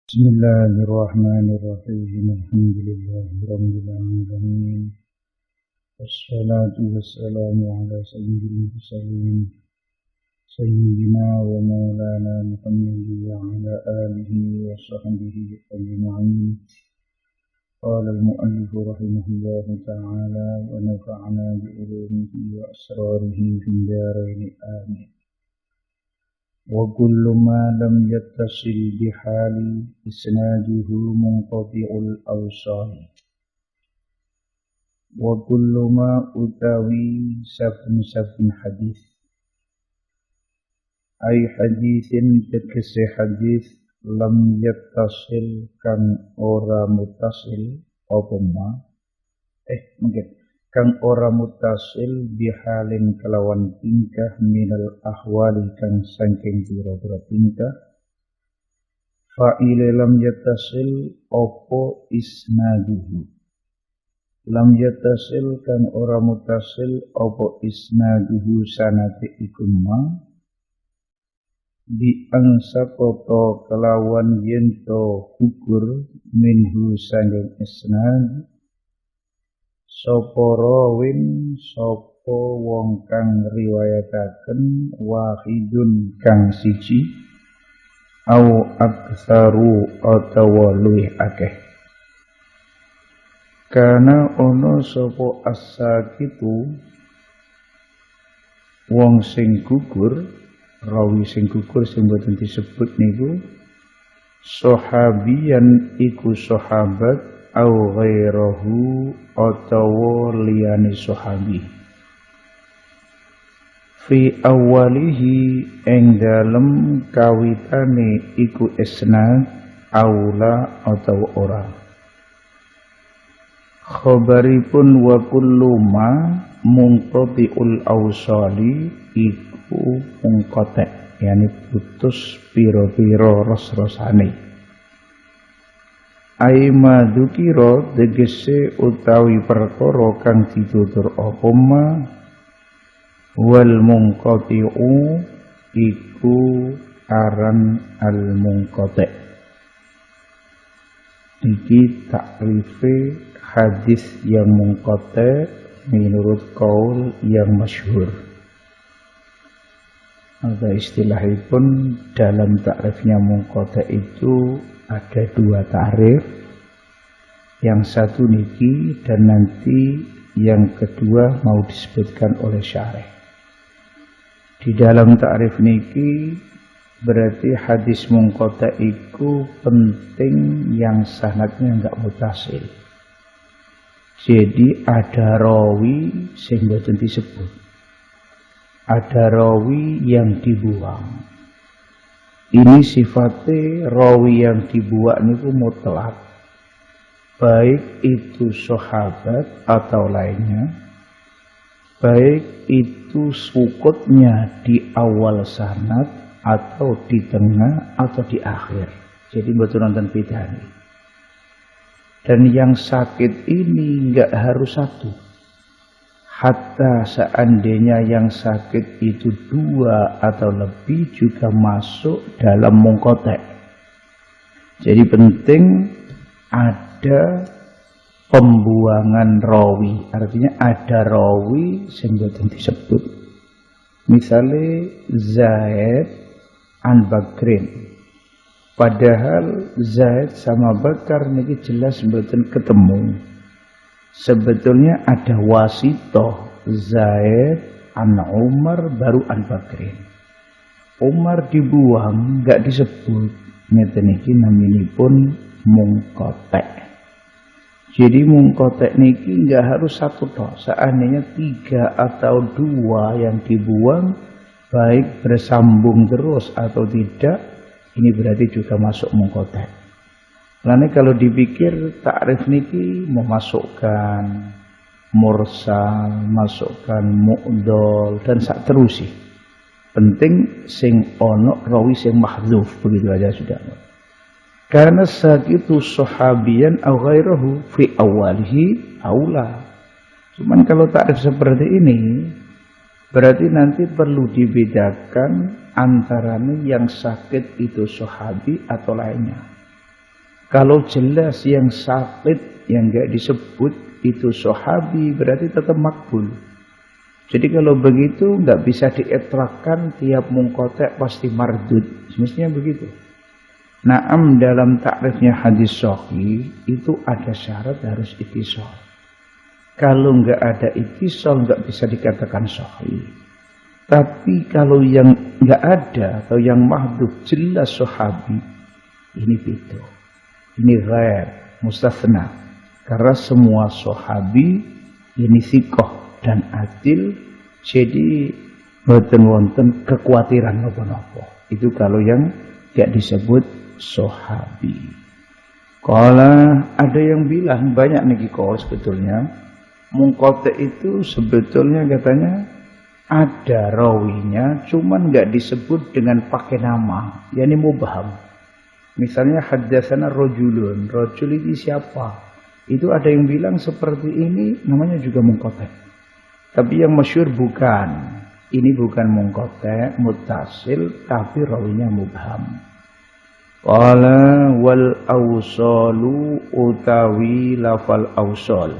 Bismillahirrahmanirrahim. Alhamdulillahirabbil alamin. Wassalatu wassalamu ala sayyidil mursalin sayyidina wa maulana Muhammadin wa ala alihi wa sahbihi ajma'in. Qala al-mu'allif rahimahullahu ta'ala wa nafa'ana bi ulumihi wa asrarihi fid dharain amin. وكل ما لم يتصل بحال إسناده منقطع الأوصال وكل ما أتوي سبن حديث أي حديث تكس حديث لم يتصل كان أورا متصل mungkin kang ora mutasil bihalin kelawan tingkah minal ahwali kang saking pira-pira tingkah fa'ile lam yatasil opo isnaduhu lam yatasil kang ora mutasil opo isnaduhu sanate ikumma diangsa koto kelawan yento hukur minhu saking isnad Sopo rawin sopo wong kang riwayataken wahidun kang siji au aktsaru atawa luwih akeh kana ono sopo as-sakitu wong sing gugur rawi sing gugur sing boten disebut niku sahabiyan iku sahabat au ghairahu atawa liyane sahabi fi awalihi ing dalem kawitane iku isnad aula atawa ora khabaripun wa kullu ma munqati'ul awsali iku munqati' yani putus pira-pira ros-rosane Aima dukiro tegese utawi perkara kang ditutur apa ma wal munqati'u iku aran al munqati' iki takrife hadis yang munqati' menurut qaul yang masyhur atau istilahipun dalam takrifnya munqati' itu ada dua takrif, yang satu niki dan nanti yang kedua mau disebutkan oleh syarih. Di dalam takrif niki berarti hadis munqati' iku penting yang sanadnya enggak mutasil. Jadi ada rawi sing boten disebut. Ada rawi yang dibuang. Ini sifatnya rawi yang dibuat niku mutlak, baik itu sahabat atau lainnya, baik itu sukutnya di awal sanad atau di tengah atau di akhir. Jadi betul nonton bedanya. Dan yang sakit ini enggak harus satu. Hatta seandainya yang sakit itu dua atau lebih juga masuk dalam munqati'. Jadi penting ada pembuangan rawi. Artinya ada rawi sing boten disebut. Misalnya Zaid an Bakrin. Padahal Zaid sama Bakar niki jelas boten ketemu. Sebetulnya ada wasitoh Zaid an Umar baru an Bakrin. Umar dibuang, enggak disebut. Ngeten iki naminipun munqati'. Jadi munqati' niki enggak harus satu toh. Seandainya tiga atau dua yang dibuang, baik bersambung terus atau tidak, ini berarti juga masuk munqati'. Lalu kalau dipikir takrif niki memasukkan mursal, masukkan mu'dol dan sak terusi. Penting sing ono rawi sing mahdzuf, begitu aja sudah. Karena sakitu sahabiyan au ghairahu fi awalihi aula. Cuman kalau takrif seperti ini berarti nanti perlu dibedakan antaranya yang sakit itu sahabi atau lainnya. Kalau jelas yang sakit yang enggak disebut itu sahabi berarti tetap makbul. Jadi kalau begitu enggak bisa dietrakan tiap mungkotek pasti mardud. Semestinya begitu. Naam dalam takrifnya hadis sahih itu ada syarat harus ittisal. Kalau enggak ada ittisal enggak bisa dikatakan sahih. Tapi kalau yang enggak ada atau yang mahdhuf jelas sahabi ini beda. Ini ghair, mustatsna. Karena semua sahabi ini thiqah dan adil, jadi boten wonten kekhawatiran napa-napa. Itu kalau yang tidak disebut sahabi. Kalau ada yang bilang banyak niki kok sebetulnya mungkote itu sebetulnya katanya ada rawinya, cuman nggak disebut dengan pakai nama, yakni mubham. Misalnya haddatsana rajulun, rajul itu siapa? Itu ada yang bilang seperti ini namanya juga mungkote. Tapi yang masyhur bukan. Ini bukan mungkote, muttasil, tapi rawinya mubham. Qala wal awsalu utawi lafal awsal.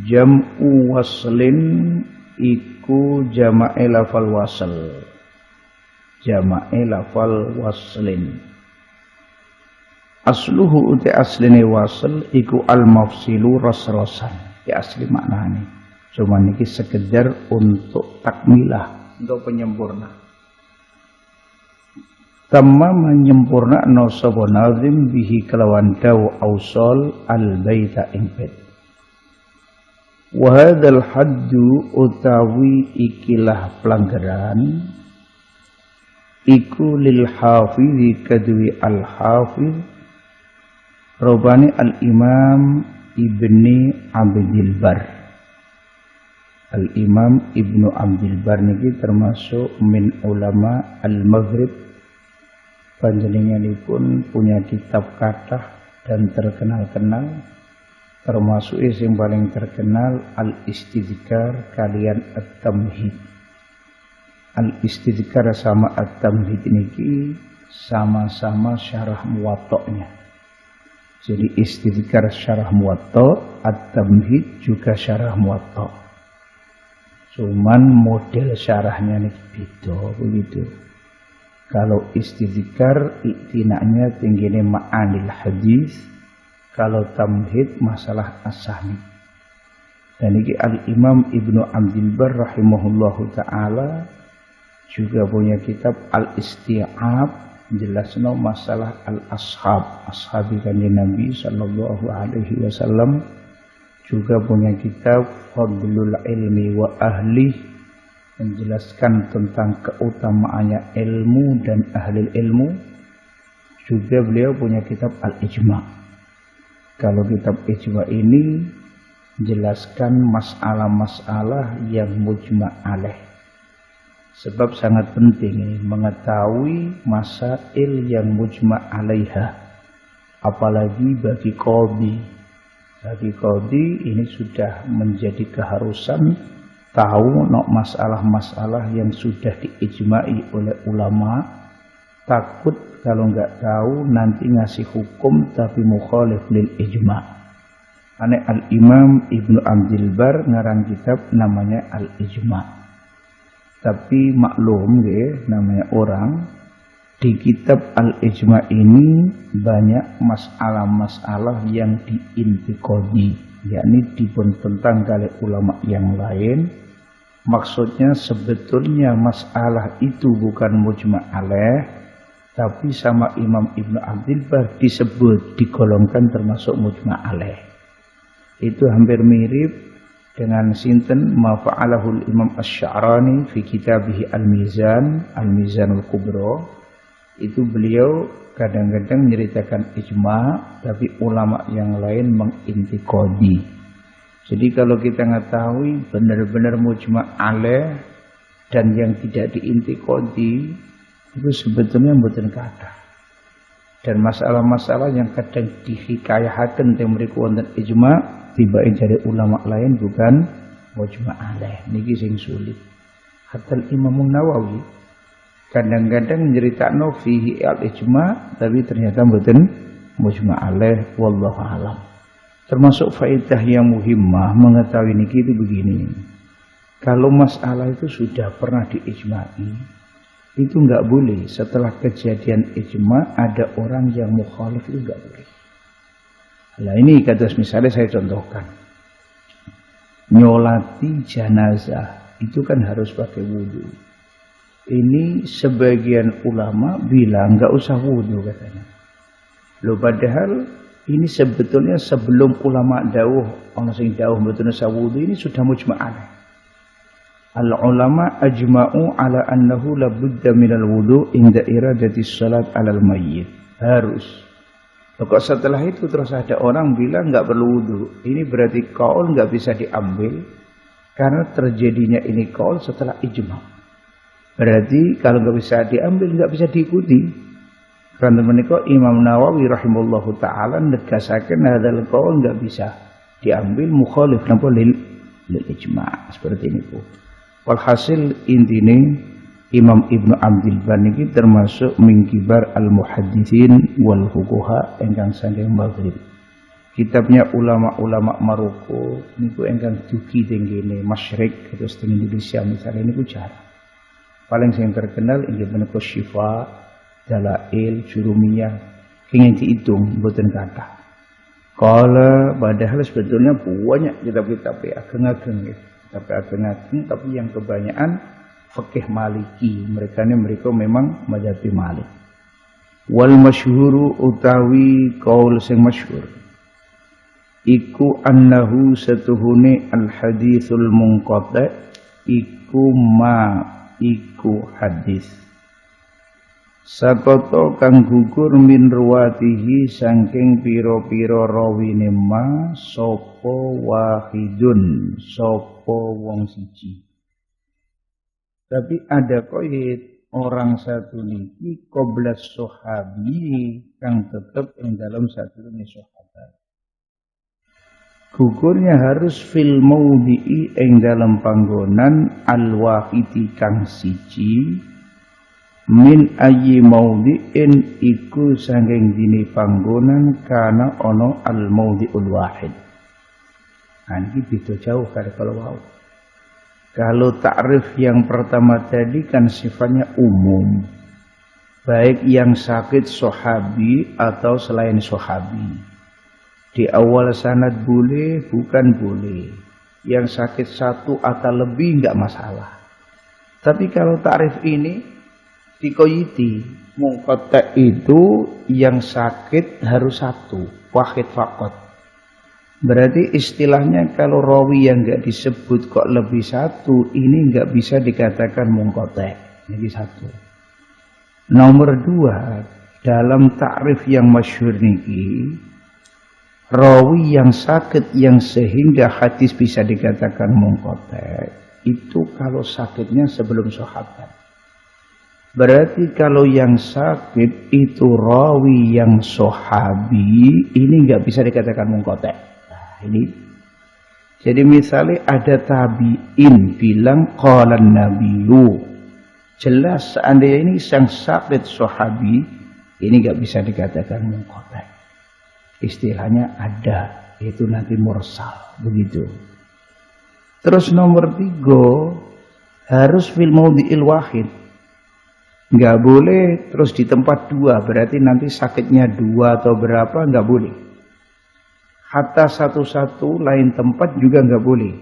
Jam'u waslin iku jama'e lafal wasl. Jama'e lafal waslin. Asluhu uti asline wasl iku al-mafsilu ras-rasan. Ya asli maknanya. Cuma niki sekedar untuk takmilah, untuk penyempurna. Tamma menyempurna no sapa nazim bihi kelawan dawu ausal al-baita ing bait. Wa hadzal haddu utawi ikilah pelanggaran iku lil hafizi kadwi al hafiz robani al imam ibni Abdil Bar. Al imam ibnu Abdil Bar niki termasuk min ulama al maghrib, panjenenganipun punya kitab kathah dan terkenal-kenal, termasuk yang paling terkenal al istidkar kalian at-tamhid. Al-Istidkar sama At-Tamhid niki sama-sama syarah muwatta'nya. Jadi Istidkar syarah muwatta', At-Tamhid juga syarah muwatta'. Cuman model syarahnya niki beda begitu. Kalau Istidkar iktinaknya tingginya ma'anil hadis, kalau Tamhid masalah as-sanid. Dan niki Al-Imam Ibnu Abdil Bar rahimahullahu taala juga punya kitab Al-Isti'ab, jelasno masalah al-ashab, ashabi kanjeng Nabi sallallahu alaihi wasallam. Juga punya kitab Fadlul Ilmi wa Ahli, menjelaskan tentang keutamaannya ilmu dan ahli ilmu. Juga beliau punya kitab Al-Ijma. Kalau kitab Ijma ini jelaskan masalah-masalah yang mujma' alaih. Sebab sangat penting ini mengetahui masail yang mujma' alaiha. Apalagi bagi qadhi. Bagi qadhi ini sudah menjadi keharusan tahu masalah-masalah yang sudah diijma'i oleh ulama. Takut kalau nggak tahu nanti ngasih hukum tapi mukhalif lil ijma'. Ane Al-Imam Ibnu Abdil Bar ngarang kitab namanya Al-Ijma'. Tapi maklum ya, namanya orang di kitab Al-Ijma' ini banyak masalah-masalah yang diintikodi, yakni dipun tentang oleh ulama yang lain. Maksudnya sebetulnya masalah itu bukan mujma' alaih, tapi sama Imam Ibnu Abdil Bar disebut, digolongkan termasuk mujma' alaih. Itu hampir mirip dengan sinten ma fa'alahul Imam Asy-Sya'rani fi kitabih Al-Mizan, Al-Mizanul Kubra. Itu beliau kadang-kadang menceritakan ijma', tapi ulama yang lain mengintikodi. Jadi kalau kita mengetahui benar-benar mujma' alaih dan yang tidak diintikodi itu sebetulnya mboten kathah. Dan masalah-masalah yang kadang dihikayahaken teng mriku wonten ijma' tiba dari ulama lain bukan mujma' alaih. Niki sing sulit. Hatta Imam Nawawi Kadang-kadang nyeritakno fihi al-ijma tapi ternyata mboten mujma' alaih wallahu alam. Termasuk faedah yang muhimmah mengetahui niki itu begini. Kalau masalah itu sudah pernah diijma'i, itu enggak boleh setelah kejadian ijma' ada orang yang mukhalif, itu enggak boleh. Nah ini kata misalnya saya contohkan. Nyolati jenazah itu kan harus pakai wudu. Ini sebagian ulama bilang enggak usah wudu katanya. Loh padahal ini sebetulnya sebelum ulama dawuh, ana sing dawuh mboten usah wudu, ini sudah mujma'an. Al ulama ajma'u ala annahu la budda minal wudu inda iradati salat alal mayyit. Harus. Kok setelah itu terus ada orang bilang enggak perlu wudu. Ini berarti qaul enggak bisa diambil karena terjadinya ini qaul setelah ijma'. Berarti kalau enggak bisa diambil enggak bisa diikuti. Karena menika Imam Nawawi rahimahullahu taala negasaken hadzal qaul enggak bisa diambil mukhalif napa lil ijma'. Seperti ini Bu. Walhasil intine Imam Ibnu Abdul Bar niki termasuk min kibar al-muhadditsin wal fuqaha ingkang saking Maghrib. Kitabnya ulama-ulama Maroko niku ingkang dugi teng kene Masyriq terus teng Indonesia misalnya niku jarang. Paling sing terkenal inggih menika Syifa, Dalail, Jurumiyah, ingin dihitung mboten kathah. Kala padahal sebetulnya banyak kitab-kitab ageng-ageng ya. Tapi ageng-ageng tapi yang kebanyakan fikih Maliki. Mereka memang mazhab Malik. Wal masyhuru utawi qaul sing masyhur iku annahu satuhune al haditsul munqati iku hadis sakoto kang gugur min ruwatihi saking pira-pira rawine ma sapa wahidun sapa wong siji. Tapi ada koid orang satu niki qoblas sahabi kang tetep ing dalam satu sahabat. Gugurnya harus fil maudhi'i ing dalam panggonan al-wahidi kang siji min ayyi maudhi'in iku saking dini panggonan kana ono al-maudhi'ul wahid. Ini beda jauh kalau wau. Kalau takrif yang pertama tadi kan sifatnya umum. Baik yang sakit sahabi atau selain sahabi. Di awal sanad boleh, bukan boleh. Yang sakit satu atau lebih enggak masalah. Tapi kalau takrif ini dikoyiti, munqati itu yang sakit harus satu, wahid faqat. Berarti istilahnya kalau rawi yang enggak disebut kok lebih satu, ini enggak bisa dikatakan munqati. Jadi satu. Nomor dua, dalam takrif yang masyhur niki, rawi yang sakit yang sehingga hadis bisa dikatakan munqati itu kalau sakitnya sebelum sahabat. Berarti kalau yang sakit itu rawi yang sahabi ini enggak bisa dikatakan munqati. Nah, ini. Jadi misalnya ada tabi'in bilang qalan nabiyyu. Jelas seandainya ini sang sakit sahabi ini enggak bisa dikatakan munqati. Istilahnya ada, itu nanti mursal begitu. Terus nomor 3 harus fil maudhi'il wahid. Enggak boleh terus di tempat dua, berarti nanti sakitnya dua atau berapa enggak boleh. Hatta satu-satu lain tempat juga enggak boleh.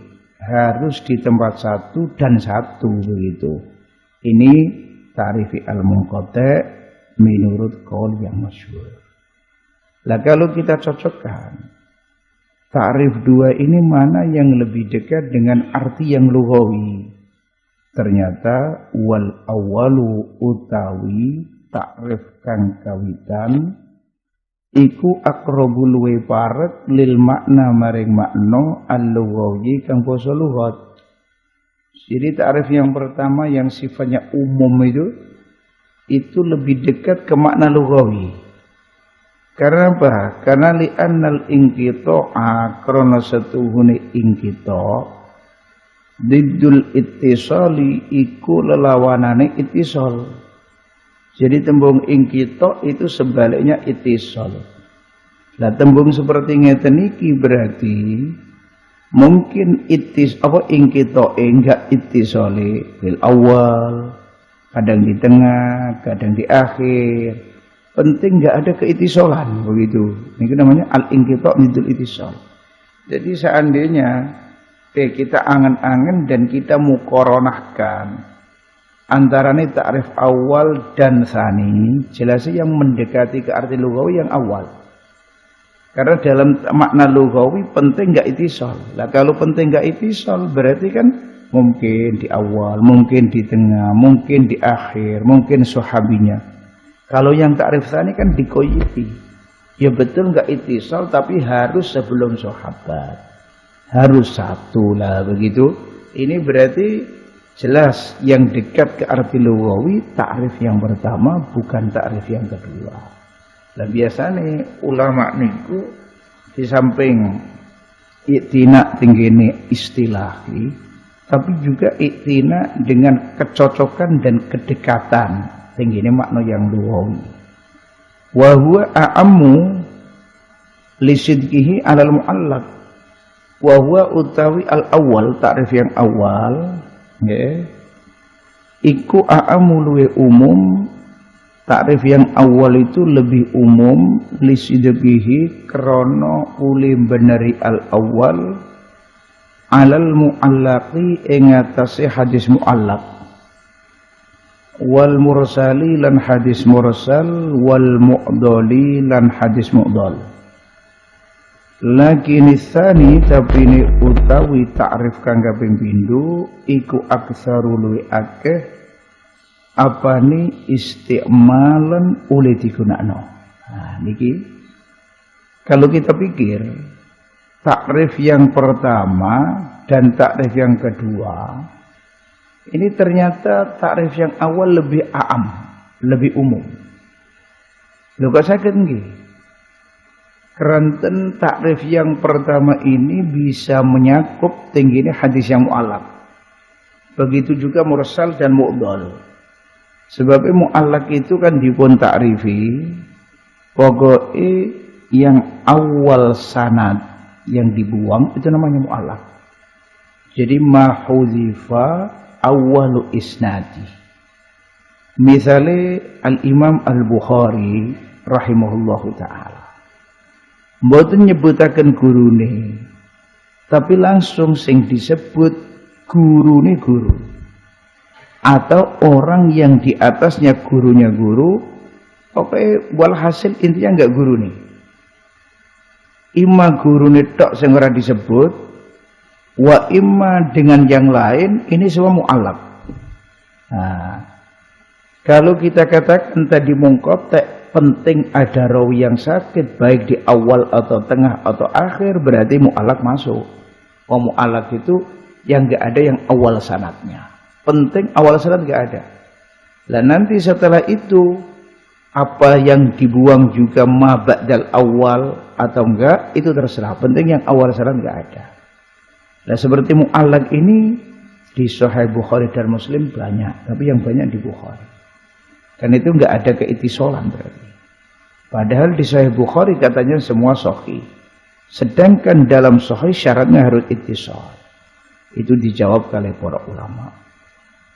Harus di tempat satu dan satu begitu. Ini ta'rifi al-munqati menurut qaul yang masyhur. Lah kalau kita cocokkan ta'rif dua ini mana yang lebih dekat dengan arti yang lughawi? Ternyata wal awalu utawi ta'rif kang kawitan iku aqrabul luwe parek lil makna maring makna al-lughawi kang basa lughat. Jadi ta'rif yang pertama yang sifatnya umum itu lebih dekat ke makna lughawi. Karena apa? Karena li'annal inqita'a krana satuhune inqita' diddul ittisali iku lelawanane ittisal. Jadi tembung ingkito itu sebaliknya itisol. Lah tembung seperti ngeten iki berarti mungkin ingkito enggak itisole bil awal, kadang di tengah, kadang di akhir. Penting enggak ada keitisolan begitu. Ini namanya al-ingkito nidul itisol. Jadi seandainya kita angen-angen dan kita mukoronahkan antara ini ta'rif awal dan tsani, jelasnya yang mendekati ke arti lughawi yang awal. Karena dalam makna lughawi penting enggak itisol. Lah kalau penting enggak itisol berarti kan mungkin di awal, mungkin di tengah, mungkin di akhir, mungkin sahabinya. Kalau yang ta'rif tsani kan dikoyiti. Ya betul enggak itisol tapi harus sebelum sahabat. Harus satu lah begitu. Ini berarti jelas yang dekat ke arti lughawi ta'rif yang pertama bukan ta'rif yang kedua. Lah biasanya ulama niku di samping iktina tinggene istilahi tapi juga iktina dengan kecocokan dan kedekatan tinggene makna yang lughawi. Wa huwa a'ammu li sidqihi 'alal mu'allaq. Wa huwa utawi al-awwal ta'rif yang awal nggih iku a'ammu luwe umum. Takrif yang awal itu lebih umum lisidqihi krana uli beneri al-awwal alal mu'allaqi ing atase hadis mu'allaq wal mursali lan hadis mursal wal mu'dali lan hadis mu'dal. Lakin tsani tapi ini utawi takrif kang kaping pindho iku aksaru luwi akeh apa ni isti'malan oleh digunakno. Nah, niki kalau kita pikir takrif yang pertama dan takrif yang kedua ini ternyata takrif yang awal lebih aam, lebih umum. Lho kok saged nggih? Keranten takrif yang pertama ini bisa menyakup tinggine hadis yang mu'allaq. Begitu juga mursal dan mu'dhal. Sebabnya mu'allaq itu kan dipun ta'rifi pokoknya yang awal sanad yang dibuang itu namanya mu'allaq. Jadi ma hudzifa awwalu isnadi. Misalnya al-Imam al-Bukhari rahimahullahu ta'ala mboten nyebutaken gurune tapi langsung sing disebut gurune guru atau orang yang di atasnya gurunya guru. Oke, walhasil intinya enggak guru nih. Ima guru nih tok sing ora disebut, wa ima dengan yang lain ini semua mu'allaq. Nah, kalau kita katakan tadi mungkotek penting ada rawi yang sakit baik di awal atau tengah atau akhir berarti mu'allaq masuk. Oh, mu'allaq itu yang enggak ada yang awal sanadnya. Penting awal sanad enggak ada. Dan nanti setelah itu apa yang dibuang juga ma ba'dal awal atau enggak itu terserah. Penting yang awal sanad enggak ada. Nah seperti mu'allaq ini di Sahih Bukhari dan Muslim banyak, tapi yang banyak di Bukhari. Dan itu enggak ada keitisolan berarti. Padahal di Sahih Bukhari katanya semua sahih. Sedangkan dalam sahih syaratnya harus ittisal. Itu dijawab oleh para ulama.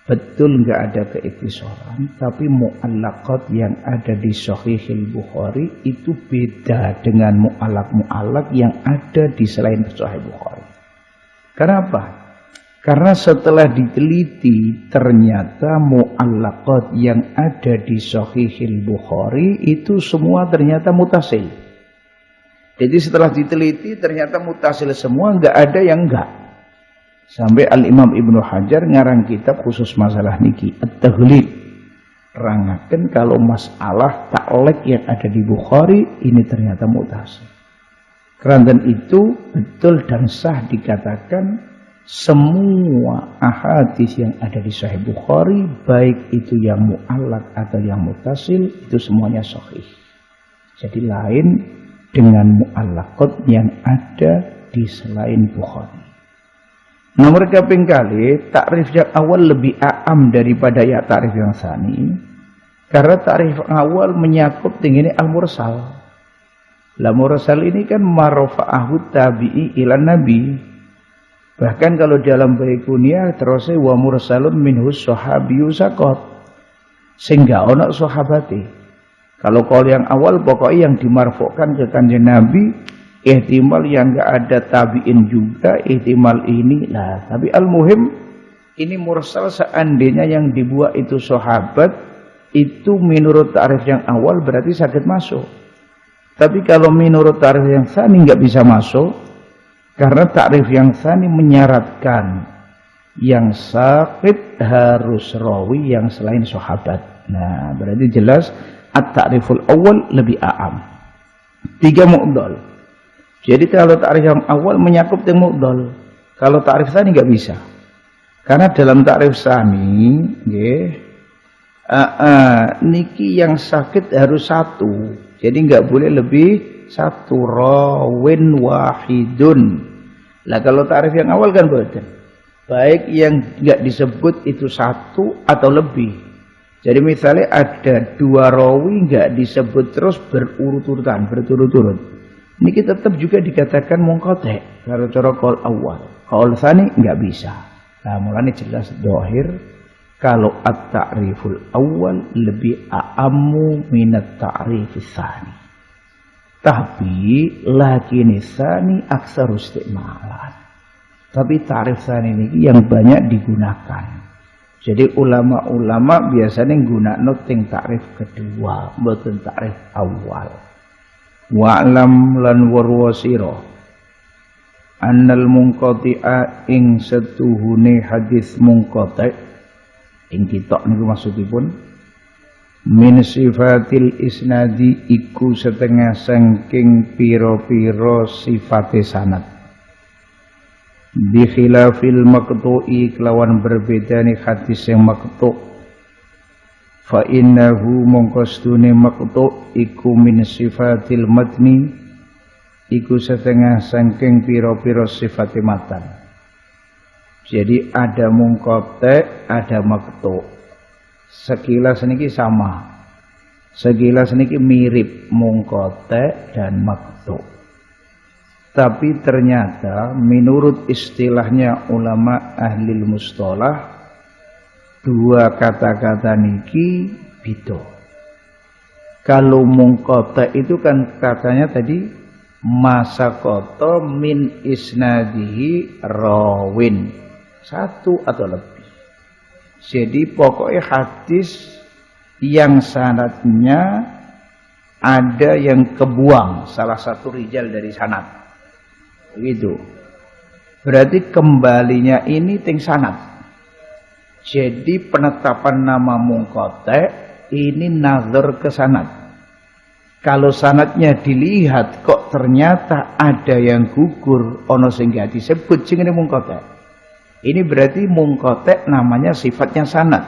Betul nggak ada keitisalan, tapi mu'allaqat yang ada di Sahihil Bukhari itu beda dengan mu'allaq yang ada di selain Sahih Bukhari. Kenapa? Karena setelah diteliti ternyata mu'allaqat yang ada di Sahihil Bukhari itu semua ternyata mutasil. Jadi setelah diteliti ternyata mutasil semua, nggak ada yang enggak. Sampai Al-Imam Ibnu Hajar ngarang kitab khusus masalah niki At-Taghlib. Rangaken kalau masalah taklek yang ada di Bukhari ini ternyata mutasil. Karena itu betul dan sah dikatakan semua ahadis yang ada di Sahih Bukhari baik itu yang mu'allaq atau yang mutasil itu semuanya sahih. Jadi lain dengan mu'allaqat yang ada di selain Bukhari. Nomor kaping kali takrif yang awal lebih aam daripada ya takrif yang tsani. Karena takrif awal menyakup tingginya al-mursal. Lah mursal ini kan marofa'ahu tabi'i ilan nabi. Bahkan kalau dalam Baikunia terusnya wa mursalun minhus sahabiyu sakot. Sehingga ono sahabati. Kalau yang awal pokoknya yang dimarfokkan ke kanjeng Nabi, ihtimal yang enggak ada tabi'in juga, ihtimal ini lah. Tapi al-muhim ini mursal seandainya yang dibuat itu sahabat, itu menurut ta'rif yang awal berarti sakit masuk. Tapi kalau menurut ta'rif yang tsani nggak bisa masuk, karena ta'rif yang tsani menyaratkan yang sakit harus rawi yang selain sahabat. Nah, berarti jelas at-ta'riful awal lebih a'am. 3 mu'dhal. Jadi kalau ta'rif yang awal menyakup yang mu'dhal. Kalau ta'rif tsani nggak bisa. Karena dalam ta'rif tsani, nggih, niki yang sakit harus 1. Jadi nggak boleh lebih 1, rawin wahidun. Lah kalau ta'rif yang awal kan boten. Baik yang nggak disebut itu 1 atau lebih. Jadi misalnya ada 2 rawi nggak disebut terus berturut-turutan. Niki tetap juga dikatakan munqati' kalau cara qaul awal. Qaul tsani nggak bisa. Nah, mulanya jelas dohir kalau at-ta'riful awal lebih a'ammu minat ta'rifis tsani. Tapi lakin tsani aksaru istimalan. Tapi ta'rif tsani ini yang banyak digunakan. Jadi ulama-ulama biasanya nggunakno ting ta'rif kedua, mboten ta'rif awal. Wa'lam lan warwasira annal munqati'a ing setuhune hadis munqati' ing kitab niku maksudipun min sifatil isnadi iku setengah saking pira-pira sifate sanad bi khilafil maqtu'i kelawan berbedane hadis yang maqtu' fa innahu mongkostune maqtu' iku min sifatil matni iku setengah saking pira-pira sifate matan. Jadi ada munqati', ada maqtu'. Sekilas niki sama. Sekilas niki mirip munqati' dan maqtu'. Tapi ternyata menurut istilahnya ulama ahli mustalah, 2 kata-kata niki beda. Kalau munqati' itu kan katanya tadi masaqata min isnadihi rawin 1 atau lebih. Jadi pokoknya hadis yang sanadnya ada yang kebuang salah satu rijal dari sanad. Begitu. Berarti kembalinya ini ting sanad. Jadi penetapan nama munqati' ini nazar ke sanad. Kalau sanadnya dilihat kok ternyata ada yang gugur ono sing gak disebut jenenge munqati'. Ini berarti munqati' namanya sifatnya sanad.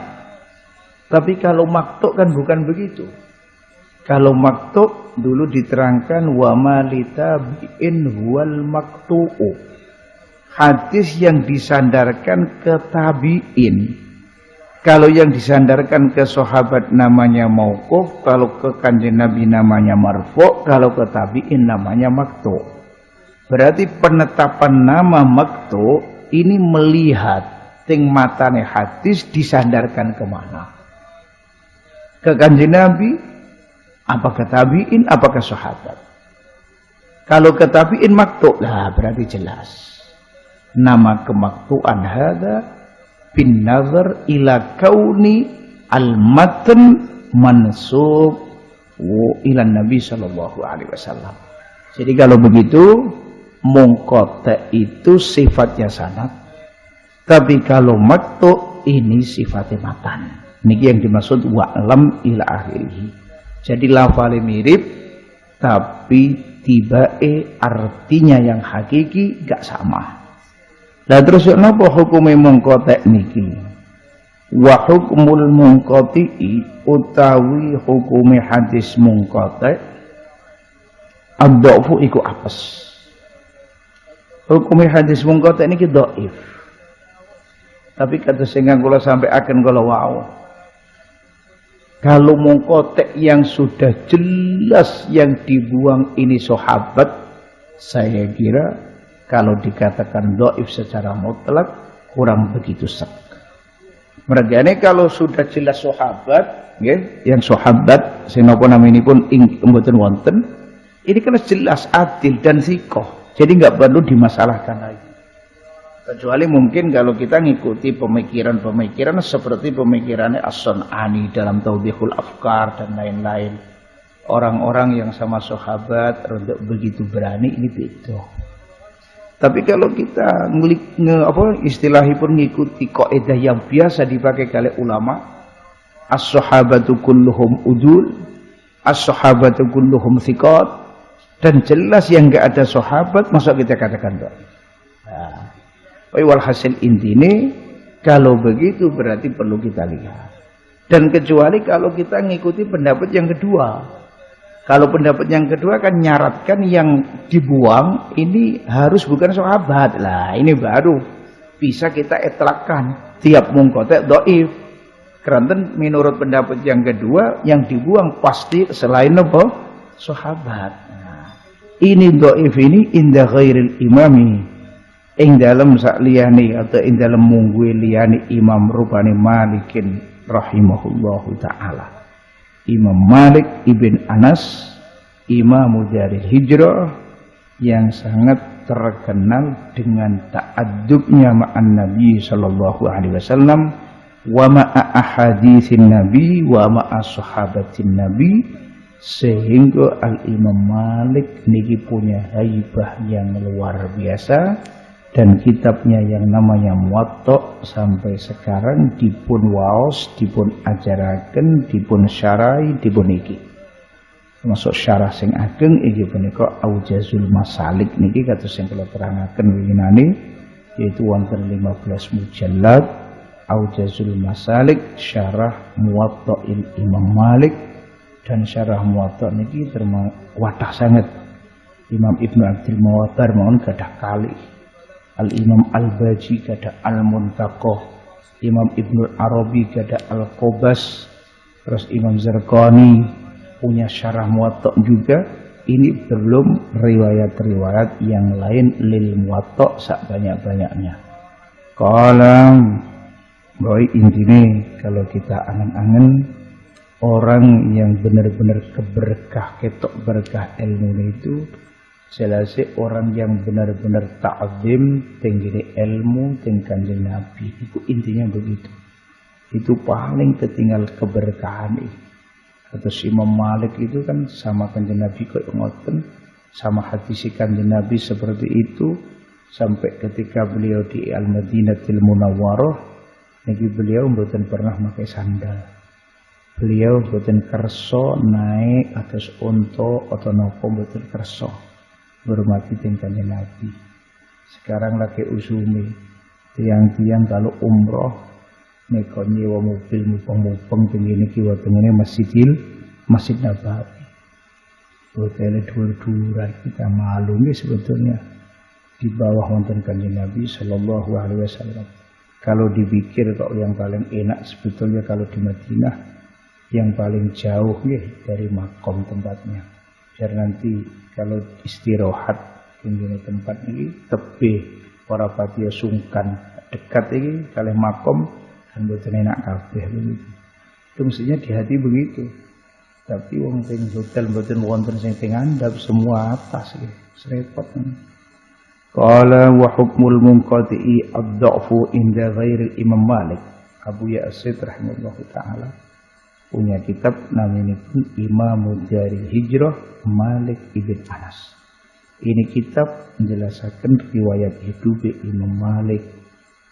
Tapi kalau maqtu' kan bukan begitu. Kalau maqtu' dulu diterangkan wa ma litabi'in huwal maqtu'u. Hadis yang disandarkan ke tabi'in. Kalau yang disandarkan ke sahabat namanya mauquf, kalau ke kanjeng Nabi namanya marfu', kalau ke tabi'in namanya maqtu'. Berarti penetapan nama maqtu' ini melihat ting matane hadis disandarkan kemana? Ke kanjeng Nabi, apakah tabi'in, apakah sahabat? Kalau ke tabi'in maqtu', lah berarti jelas. Nama kemaktu'an hadza bin nazar ila kauni al-matan mansub ila Nabi sallallahu alaihi wasallam. Jadi kalau begitu munqati' itu sifatnya sanad. Tapi kalau maqtu' ini sifatnya matan. Niki yang dimaksud wa'lam ila akhirih. Jadi lafale mirip tapi tibae artinya yang hakiki gak sama. Lah terus napa hukume munqati' niki? Wa hukmul munqati'i utawi hukume hadis munqati' ad-dha'fu iku apes. Hukume hadis munqati' niki dhaif. Tapi kata sing kula sampai akan kula wau. Kalau mengkotek yang sudah jelas yang dibuang ini sahabat, saya kira kalau dikatakan dhaif secara mutlak kurang begitu sek. Mereka ini kalau sudah jelas sahabat, yang sahabat sinapa naminipun mboten wonten, ini kan jelas adil dan sikoh, jadi nggak perlu dimasalahkan lagi. Kecuali mungkin kalau kita ngikuti pemikiran-pemikiran seperti pemikirannya As-Sun'ani dalam Tawdihul Afkar dan lain-lain. Orang-orang yang sama sahabat untuk begitu berani ini beda. Tapi kalau kita istilahipun ngikuti kaidah yang biasa dipakai oleh ulama, as-sahabatu kulluhum udul, as-sahabatu kulluhum thiqat, dan jelas yang enggak ada sahabat, masa kita katakan dhaif. Nah, walhasil intine kalau begitu berarti perlu kita lihat. Dan kecuali kalau kita ngikuti pendapat yang kedua. Kalau pendapat yang kedua kan nyaratkan yang dibuang ini harus bukan sahabat. Lah ini baru bisa kita etlakkan tiap mungkotek dhaif. Karena menurut pendapat yang kedua yang dibuang pasti selain apa? Sahabat. Nah, ini dhaif ini inda ghairil imami. Ing dalam sakliyane atau ing dalam mungguhe liyane Imam rupane Malikin rahimahullahu taala. Imam Malik ibn Anas, Imam dari Hijrah yang sangat terkenal dengan ta'addubnya ma'an Nabi sallallahu alaihi wasallam wa ma'a ahaditsin Nabi wa ma'a sahabatin Nabi, sehingga Al-Imam Malik niki punya haibah yang luar biasa. Dan kitabnya yang namanya Muwatta sampai sekarang dipun waos, dipun ajaraken, dipun syarai, dipun iki. Termasuk syarah sing ageng iki punika Aujazul Masalik niki kados sing kula terangaken winginane, yaitu wonten 15 mujallad Aujazul Masalik syarah Muwatta'il Imam Malik. Dan syarah Muwatta niki wadah sangat. Imam Ibnu Abdul Muwattar mawon gadah kali. Al-Imam Al-Baji kada Al-Muntaqah, Imam Ibnul Arabi kada Al-Qobas, terus Imam Zarqani punya syarah Muwatta juga. Ini belum riwayat-riwayat yang lain lil Muwatta sak banyak-banyaknya. Kalam boy intine kalau kita angen-angen orang yang benar-benar keberkah ketok berkah ilmu itu jelasnya orang yang benar-benar ta'zim tinggi ilmu tinggi Kanjeng Nabi. Itu intinya begitu. Itu paling ketinggal keberkahan itu. Kata Imam Malik itu kan sama Kanjeng Nabi kok ngoten, sama hadis Kanjeng Nabi seperti itu sampai ketika beliau di Al-Madinatil Munawwarah niki beliau mboten pernah pakai sandal. Beliau mboten kersa naik atas unta atau napa mboten kersa. Hormati Kanjeng Nabi. Sekarang lagi usumi tiang-tiang kalau umroh mereka nyewa mobil mupeng-mupeng begini kiwa tengene Masjid Nabawi. Hotel dhuwur-dhuwuran kita malu nih sebetulnya di bawah wonten Kanjeng Nabi sallallahu alaihi wasallam. Kalau dipikir kok yang paling enak sebetulnya kalau di Madinah yang paling jauh nih dari makom tempatnya. Biar nanti kalau istirahat tinggi tempat ini tebih para pati sungkan dekat ini kalih makom kan boten enak kabeh begitu. Itu mestinya di hati begitu. Tapi wong teng hotel boten wonten sing teng andhap semua atas iki serepot. Qala wa hukmul munqati'i ad-dha'fu inda ghairi Imam Malik. Abu Ya'sid rahimahullahu taala punya kitab namanya pun Imam dari Hijrah Malik ibn Anas. Ini kitab menjelaskan riwayat hidup Imam Malik.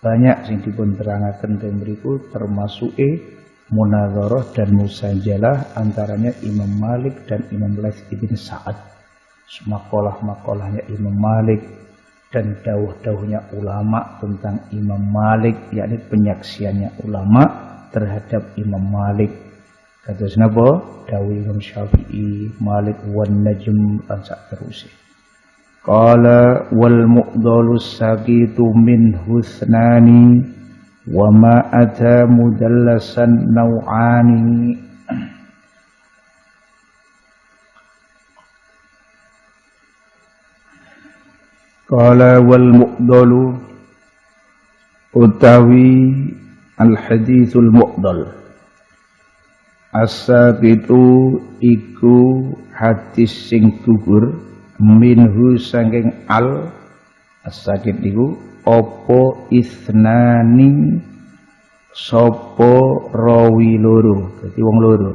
Banyak yang dipun terangaken teng mriku termasuk munadharah dan musajalah antaranya Imam Malik dan Imam Laits ibn Sa'ad. Makalah-makalahnya Imam Malik dan dawuh-dawuhnya ulama tentang Imam Malik, yakni penyaksiannya ulama terhadap Imam Malik. Kados napa dawuh Imam Syafi'i, Malik wan najm lan sak terusé. Qala wal mu'dhalus saqitu min husnani wa ma ata mudallasan naw'ani. Qala wal mu'dalu utawi al hadithul mu'dal as-sabitu iku hadis sing gugur minhu saking al as-sakit iku apa isnani sapa rawi loro dadi wong loro.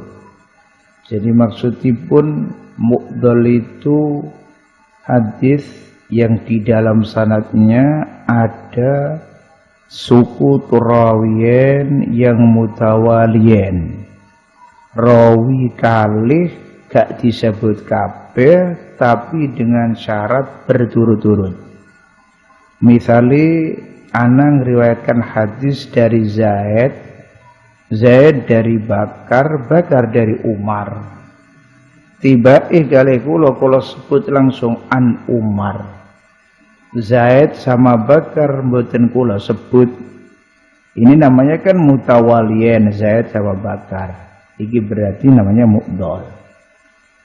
Jadi maksudipun mu'dal itu hadis yang di dalam sanadnya ada suku turawiyen yang mutawaliyen. Rawi kalih gak disebut kabeh tapi dengan syarat berturut-turut. Misale ana ngriwayatkan hadis dari Zaid, Zaid dari Bakar, Bakar dari Umar. Tibae kalih kula sebut langsung an Umar. Zaid sama Bakar mboten kula sebut. Ini namanya kan mutawaliyen Zaid sama Bakar. Iki berarti namanya mu'dal.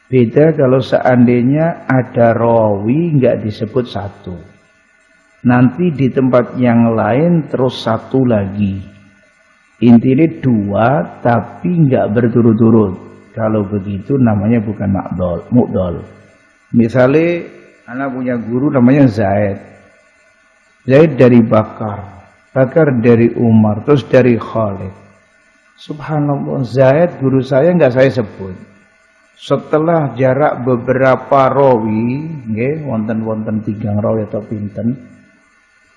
Beda kalau seandainya ada rawi enggak disebut satu. Nanti di tempat yang lain terus satu lagi. Intinya dua tapi enggak berturut-turut. Kalau begitu namanya bukan mu'dal. Misalnya anak punya guru namanya Zaid. Zaid dari Bakar, Bakar dari Umar, terus dari Khalid. Subhanallah, Zaid guru saya enggak saya sebut. Setelah jarak beberapa rawi, nggih, wonten 3 rawi atau pinten,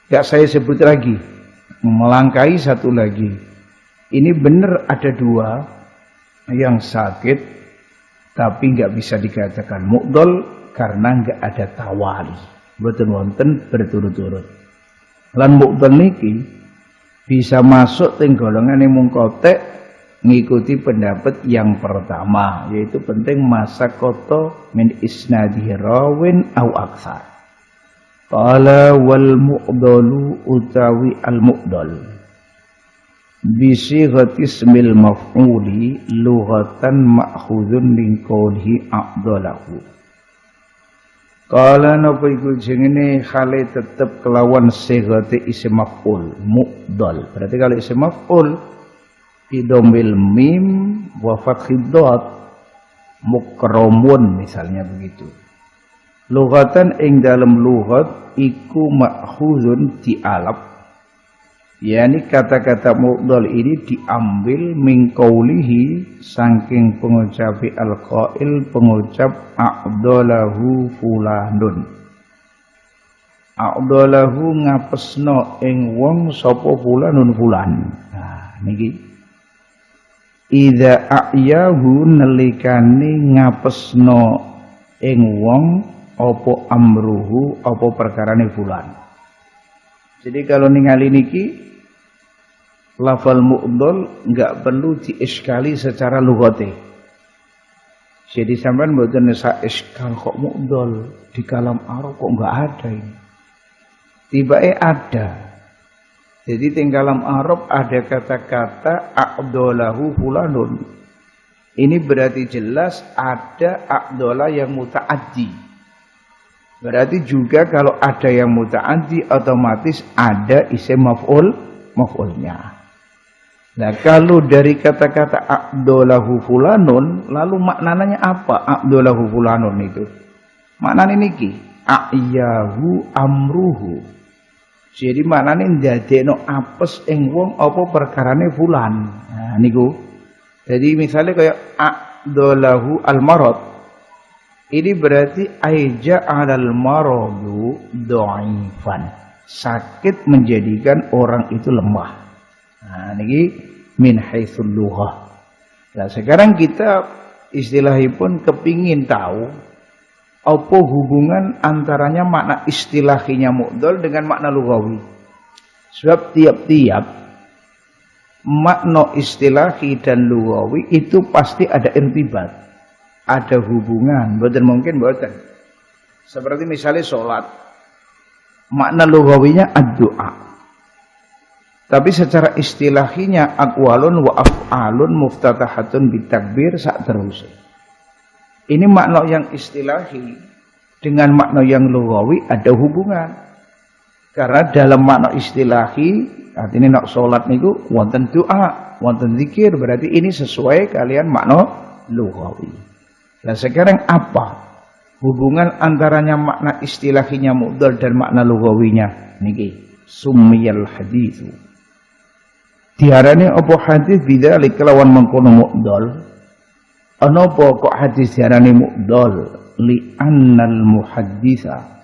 enggak saya sebut lagi. Melangkai satu lagi. Ini benar ada 2 yang sakit, tapi enggak bisa dikatakan mu'dal karena enggak ada tawali. Mboten wonten berturut-turut. Lan mu'dal niki bisa masuk teng golongan mungkotek ngikuti pendapat yang pertama, yaitu penting masakoto min isnadihi rawin au aksar. Qala wal mu'dalu utawi al mu'dal bisi ismil maf'uli lughatan ma'khudun min qawlihi a'dalahu. Qala napa iku jenenge khale tetep kelawan sighate isim maf'ul mu'dal. Berarti kalau isim maf'ul bidomil mim wa fathid dad mukramun misalnya begitu. Lughatan ing dalam lughat iku ma'khuzun dialap. Yani kata-kata mu'dal ini diambil min qaulihi saking pengucapi al-qail pengucap a'dalahu fulanun. A'dalahu ngapesno ing wong sapa fulanun fulan. Nah niki idza a'yahu nalikane ngapesno ing wong apa amruhu apa perkarane fulan. Jadi kalau ningali niki lafal mu'dal enggak perlu diiskali secara lughate. Jadi sampean mboten sak iskal kok mu'dal di kalam Arab kok enggak ada ini. Tibae ada. Jadi di kalam Arab ada kata-kata a'dalahu fulanun. Ini berarti jelas ada a'dala yang muta'addi. Berarti juga kalau ada yang muta'addi otomatis ada isim maf'ulnya. Nah kalau dari kata-kata a'dalahu fulanun lalu maknanya apa a'dalahu fulanun itu? Maknanya niki a'yahu amruhu. Jadi maknanya ndadekno apes ing wong apa perkarane fulan. Nah niku. Jadi misalnya kayak a'dalahu al-marad. Ini berarti aija 'alal maradu dhaifan. Sakit menjadikan orang itu lemah. Nah, ini min haitsul lughah. Nah, sekarang kita istilahipun kepingin tahu apa hubungan antaranya makna istilahinya mu'dal dengan makna lughawi. Sebab tiap-tiap makna istilahi dan lughawi itu pasti ada irtibat, ada hubungan. Mboten mungkin mboten. Seperti misalnya sholat, makna lughawinya ad-du'a. Tapi secara istilahinya aqwalun wa af'alun muftatahatun bitakbir sak terus. Ini makna yang istilahi. dengan makna yang lughawi ada hubungan. Karena dalam makna istilahi, artinya nak salat niku wonten doa, wonten zikir, berarti ini sesuai kalian makna lughawi. Nah sekarang apa hubungan antaranya makna istilahinya mu'dhal dan makna lughawinya? Niki summiyal haditsu. Diarani apa hadis bidzalik kelawan mengkono mu'dhal. Ana apa kok hadis diarani mu'dhal? Li annal muhadditsa.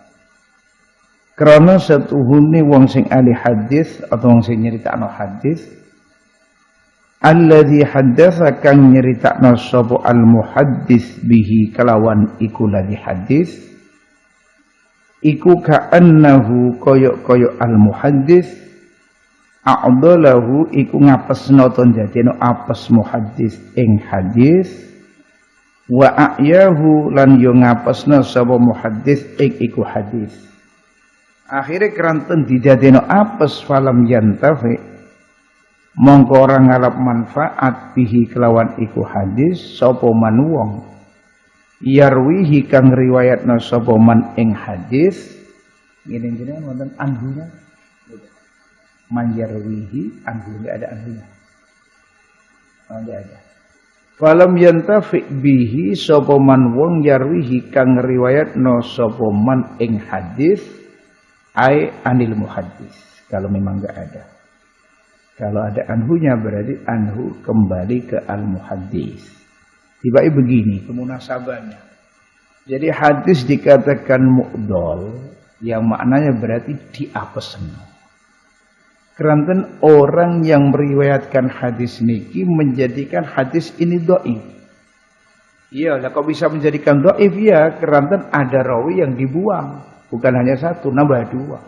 Karena setuhune wong sing ahli hadis atau wong sing nyeritakno hadis, alladzi haddatsa kang nyeritakno sapa al muhaddis bihi kelawan iku ladzi hadis, iku ka'annahu koyok al muhaddis a'dalahu iku ngapesno to dadekno apes muhaddis ing hadis, wa a'yahu lan yo ngapesno sapa muhaddis ing iku hadis. Akhirnya keranten didadeno apes falam yantafi mongko ora ngalap manfaat bihi kelawan iku hadis sapa man wong yarwihi kang riwayatna sapa man ing hadis ngene-ngene wonten anhunya man yarwihi anhu enggak ada anhunya enggak ada falam yantafi bihi sapa man wong yarwihi kang riwayatna sapa man ing hadis ai anil muhaddis. Kalau memang enggak ada. Kalau ada anhunya berarti anhu kembali ke al muhaddis. Tiba-tiba begini kemunasabannya. Jadi hadis dikatakan mu'dhal yang maknanya berarti diapesno. Keranten orang yang meriwayatkan hadis niki menjadikan hadis ini dhaif. Iya, lah kok bisa menjadikan dhaif ya? Keranten ada rawi yang dibuang. Bukan hanya satu, nambah dua.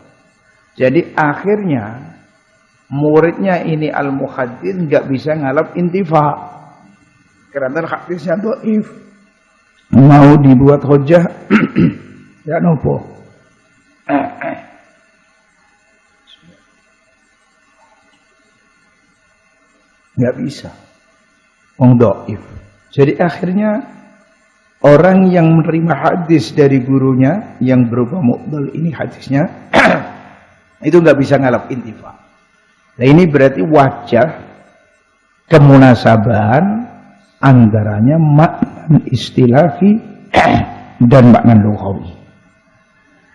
Jadi akhirnya muridnya ini al-muhaddits nggak bisa ngalap intifa. Karena hadisnya dhaif. Mau dibuat hujah ya nopo. Nggak bisa. Wong dhaif. Jadi akhirnya orang yang menerima hadis dari gurunya yang berupa mu'dhal ini hadisnya itu nggak bisa ngalap intifa. Nah ini berarti wajah kemunasabahan antaranya makna istilahi dan makna lughawi.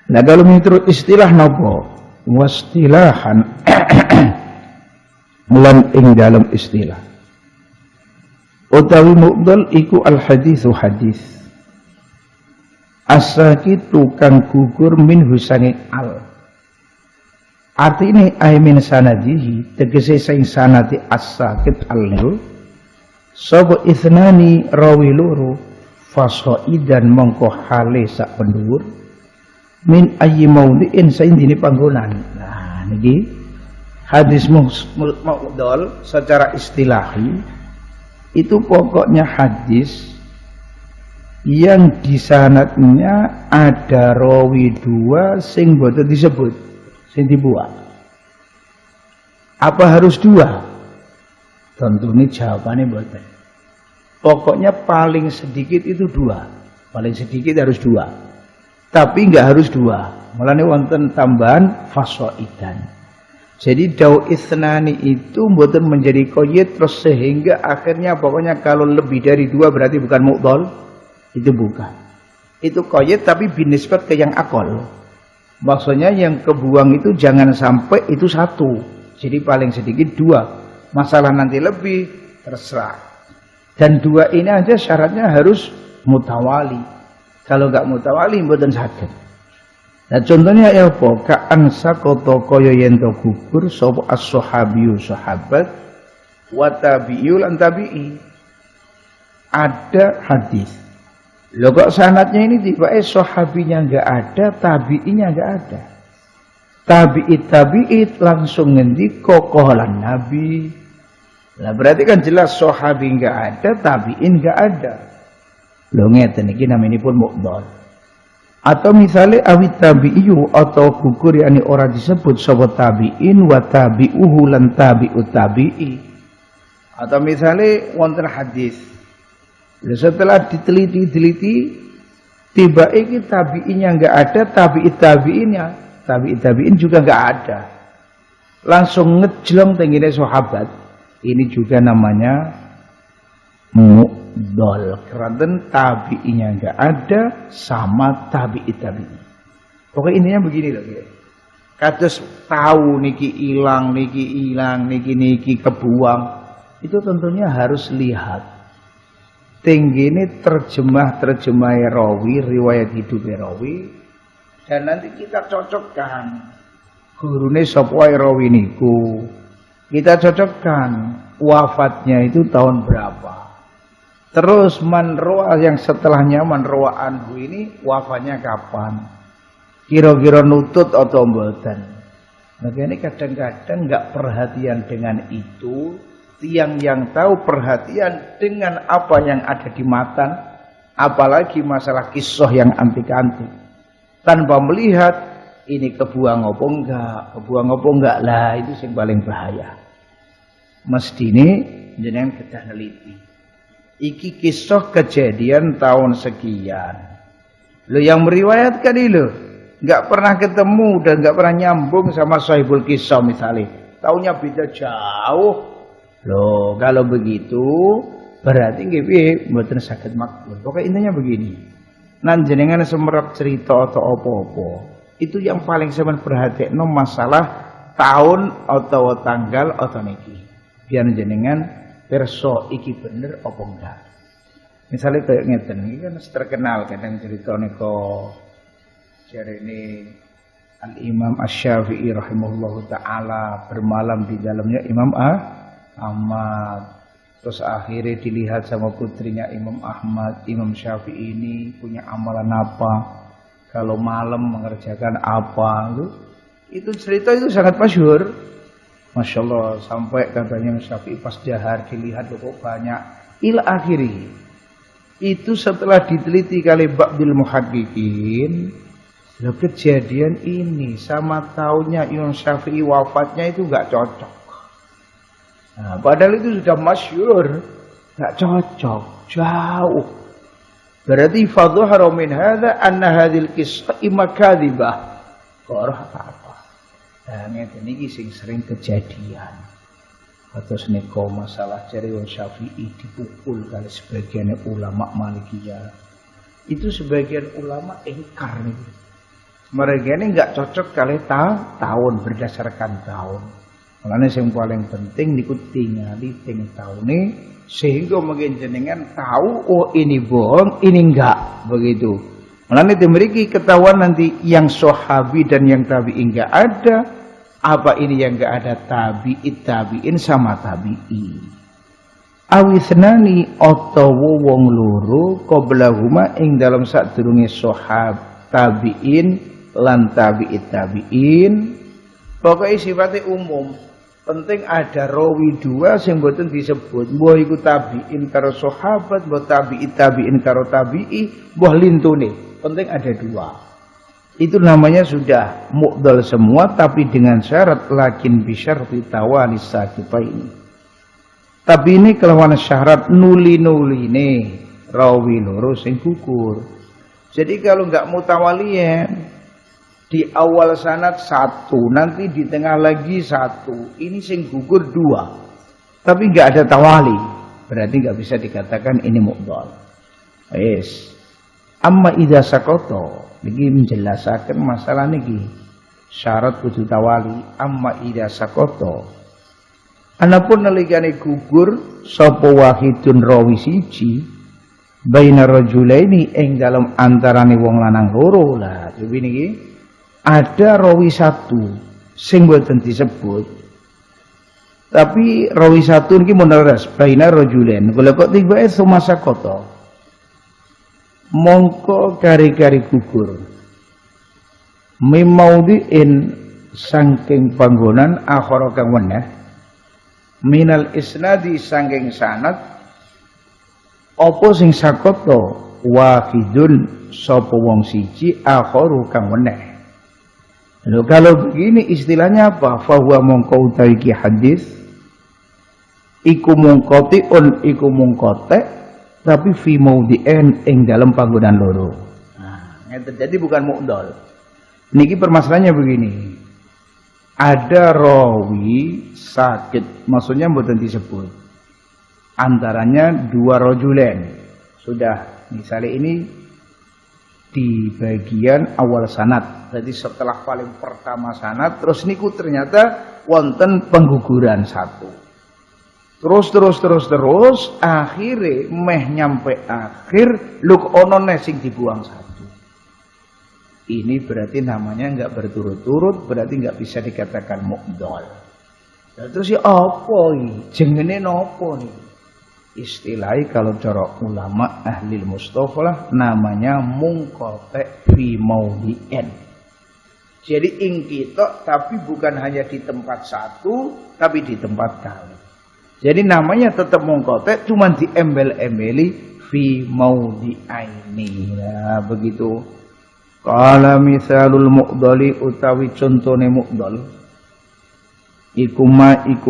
Nah kalau menurut istilah nopo wastilahan lan ing dalam istilah utawi mu'dhal iku al haditsu hadis as-sakitu kang gugur min husani al. Artine aimin sanadihi tegese sing sanati as-sakit al niku sapa ithnani rawi loro fasaidan mongko hale sak pendhuwur min ayyi maudhi'in saindine panggonan. Nah niki hadis mu'dhal secara istilahi itu pokoknya hadis yang di sanadnya ada rawi dua sing boten disebut, sing dibuat. Apa harus dua? Tentunya jawabannya boten. Pokoknya paling sedikit itu dua, paling sedikit harus dua. Tapi enggak harus dua. Mulane wonten tambahan fasoidan. Jadi dawu isnani itu boten menjadi qayyid terus sehingga akhirnya pokoknya kalau lebih dari dua berarti bukan mu'dhal. Itu bukan. Itu qayyid tapi binisbat ke yang akol. Maksudnya yang kebuang itu jangan sampai itu satu. Jadi paling sedikit dua. Masalah nanti lebih terserah. Dan dua ini aja syaratnya harus mutawali. Kalau enggak mutawali mboten saged. Nah contohnya ya apa? Ka'an sakoto kaya yen to gugur sapa as-sahabiyu sahabat wa tabi'iyul an tabi'i. Ada hadis. Loh kok sanadnya ini tiba-tiba sahabinya enggak ada, tabi'inya enggak ada. Tabi'it langsung ngendika qalan Nabi. Lah berarti kan jelas sahabi enggak ada, tabi'in enggak ada. Lho ngeten iki naminipun mu'dhal. Atau misalnya awit tabi'iyu atau gugur yakni orang disebut sapa tabi'in wa tabi'uhu lan tabi'ut tabi'i. Atau misalnya wonten hadis. Setelah diteliti Tiba iki tabi'innya enggak ada, tabi'in juga enggak ada. Langsung ngejlong tenggine sahabat. Ini juga namanya mu'dol. Karena tabi'innya enggak ada sama tabi'in. Pokoknya intinya begini loh ya. Kados tahu niki ilang, niki kebuang. Itu tentunya harus lihat. Tenggine terjemah rawi, riwayat hidup rawi. Dan nanti kita cocokkan. Gurune sapa wae rawi niku. Kita cocokkan wafatnya itu tahun berapa. Terus manroa yang setelahnya manroa anhu ini wafatnya kapan. Kira-kira nutut atau mboten. Makanya kadang-kadang enggak perhatian dengan itu, tiang yang tahu perhatian dengan apa yang ada di matan, apalagi masalah kisah yang antik-antik. Tanpa melihat ini kebuang apa enggak lah, itu yang paling bahaya. Mesti ini jenengan kedah neliti. Iki kisah kejadian tahun sekian. Lo yang meriwayatkan itu nggak pernah ketemu dan nggak pernah nyambung sama sahibul kisah misalnya. Taunya beda jauh. Loh, kalau begitu berarti nggih mboten saged makbul. Pokoknya intinya begini. Nan jenengan semerap cerita atau apa-apa. Itu yang paling sampean perhatikno masalah tahun atau tanggal atau niki. Biar jenengan perso iki bener apa enggak. Misalnya kayak ngeten iki kan terkenal kadang cerita niko ini Al-Imam Asy-Syafi'i rahimahullahu ta'ala bermalam di dalamnya Imam Ahmad. Terus akhirnya dilihat sama putrinya Imam Ahmad, Imam Syafi'i ini punya amalan apa, kalau malam mengerjakan apa. Itu cerita itu sangat masyhur. Masya Allah, sampai katanya Syafi'i pas dahar dilihat kok banyak ila akhiri. Itu setelah diteliti kali Ba'dil Muhaddiqin. Loh, kejadian ini sama tahunnya Imam Syafi'i wafatnya itu nggak cocok. Nah, padahal itu sudah masyhur, nggak cocok, jauh. Berarti fadhhara min hadza anna hadhil qissah imma kadzibah. Kok ora apa-apa. Nah, ngeten iki sing sering kejadian. Kados nika masalah jare Imam Syafi'i dipukul kali sebagian ulama Malikiyah. Itu sebagian ulama ingkar nih. Mereka ini enggak cocok kali tahun berdasarkan tahun. Makanya yang paling penting niku tingali ting tahune sehingga mungkin jenengan tahu oh ini bohong, ini enggak begitu. Makanya dimiliki ketahuan nanti yang sahabi dan yang tabi'in enggak ada, apa ini yang enggak ada tabi'in sama tabi'i. Awisnani utawa wong loro qablahuma ing dalam sadurunge sahab tabi'in lan tabi'in pokoknya sifatnya umum. Penting ada rawi dua sing mboten disebut, mbah iku tabi'in karo sahabat, mbah tabi'in karo tabi'i, mbah lintune. Penting ada dua. Itu namanya sudah mu'dhal semua tapi dengan syarat lakin bisyarti tawali sakifaini. Tapi ini kelawan syarat nuli-nuline rawi loro sing gugur. Jadi kalau enggak mutawaliyan di awal sanad satu, nanti di tengah lagi satu. Ini sing gugur dua. Tapi enggak ada tawali. Berarti enggak bisa dikatakan ini mu'dhal. Yes. Amma idza sakoto. Niki menjelaskan masalah niki. Syarat kudu tawali. Amma idza sakoto. Anapun nalikane gugur sapa wahidun rawi siji baina rajulaini ing dalem antarane wong lanang loro. Lah, iki niki ada rawi satu sing boten disebut. Tapi rawi satu niki menaras baina rajulain. Kalau kok tiba semasa koto. Mongko kari-kari gugur. Mimaudiin saking panggonan akhara kang weneh. Minal isnadi saking sanad apa sing sakoto wahidun sapa wong siji akharu kang weneh. Lalu kalau begini istilahnya apa? Fahuwa mongko utawi ki hadis iku mungkotiun iku mungkote tapi fi maudhi'in ing dalam panggonan loro. Nah, Jadi bukan mu'dol. Niki permasalahannya begini. Ada rawi sakit, maksudnya mboten disebut. Antaranya dua rojulen. Sudah, misalnya ini di bagian awal sanad. Jadi setelah paling pertama sanad, terus niku ternyata wonten pengguguran satu. Terus, akhirnya meh nyampe akhir, luk ono sing dibuang satu. Ini berarti namanya enggak berturut-turut, berarti enggak bisa dikatakan mu'dol. Nah, terus ya apa ini? Jengene nopo nih? Istilahnya kalau cara ulama ahli mustalah namanya munqati fi maudhi'in. Jadi ingkitok tapi bukan hanya di tempat satu, tapi di tempat kali. Jadi namanya tetap munqati, cuma diembel-embeli fi maudhi'aini. Nah, begitu. Qala misalul mu'dali utawi contone mu'dal iku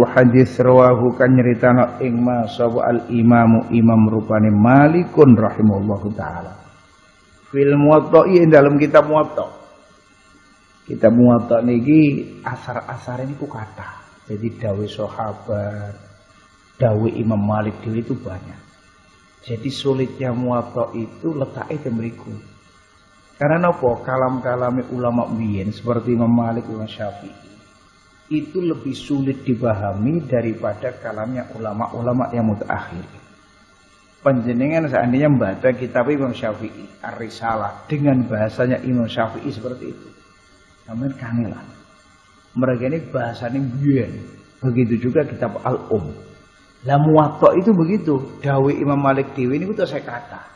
hadis rawahu kan nyeritana ing ma sapa al imamu imam rupane Malikun rahimahullahu taala fil muwatta'i dalam kitab muwatta. Kitab muwatta niki asar-asar niku kathah. Jadi dawuh sahabat, dawuh Imam Malik dhewe itu banyak. Jadi sulitnya muwatta itu letaknya mriku. Karena apa? Kalam-kalami ulama biyen seperti Imam Malik, Imam Syafi'i itu lebih sulit dipahami daripada kalamnya ulama-ulama yang mutaakhir. Panjenengan seandainya membaca kitab Imam Syafi'i, Ar-Risalah dengan bahasanya Imam Syafi'i seperti itu, namanya kangelan. Mereka ini bahasanya biyen. Begitu juga kitab Al-Um. Lah Muwatta itu begitu. Dawe Imam Malik dhewe niku saya kata.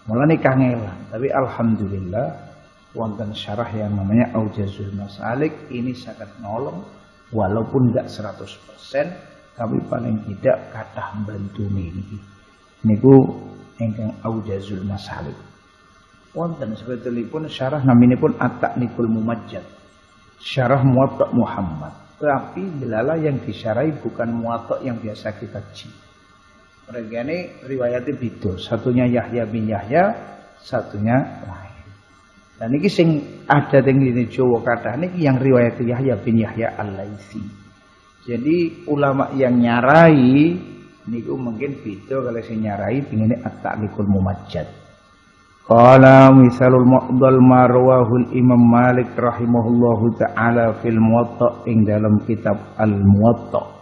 Mulane kangelan, tapi alhamdulillah wonten syarah yang namanya Aujazul Masalik ini sangat nolong walaupun enggak 100%, tapi paling tidak kathah bantu niki. Niku ingkang Aujazul Masalik. Wonten sebetulipun syarah naminipun At-Ta'niqul Mumajjad. Syarah Muwatta Muhammad. Tapi delala yang disyarahi bukan Muwatta yang biasa kita ji. Mereka ini riwayatnya beda. Satunya Yahya bin Yahya, satunya lain. Dan ini sing ada yang di Jawa kathah niki yang riwayat Yahya bin Yahya Al-Laitsi. Jadi ulama yang nyarai niku mungkin beda kalau sing nyarai pengene At-Ta'liqul Mumajjad. Qala misalul mu'dal marwahul Imam Malik rahimahullahu taala fil Muwatta ing dalam kitab Al-Muwatta.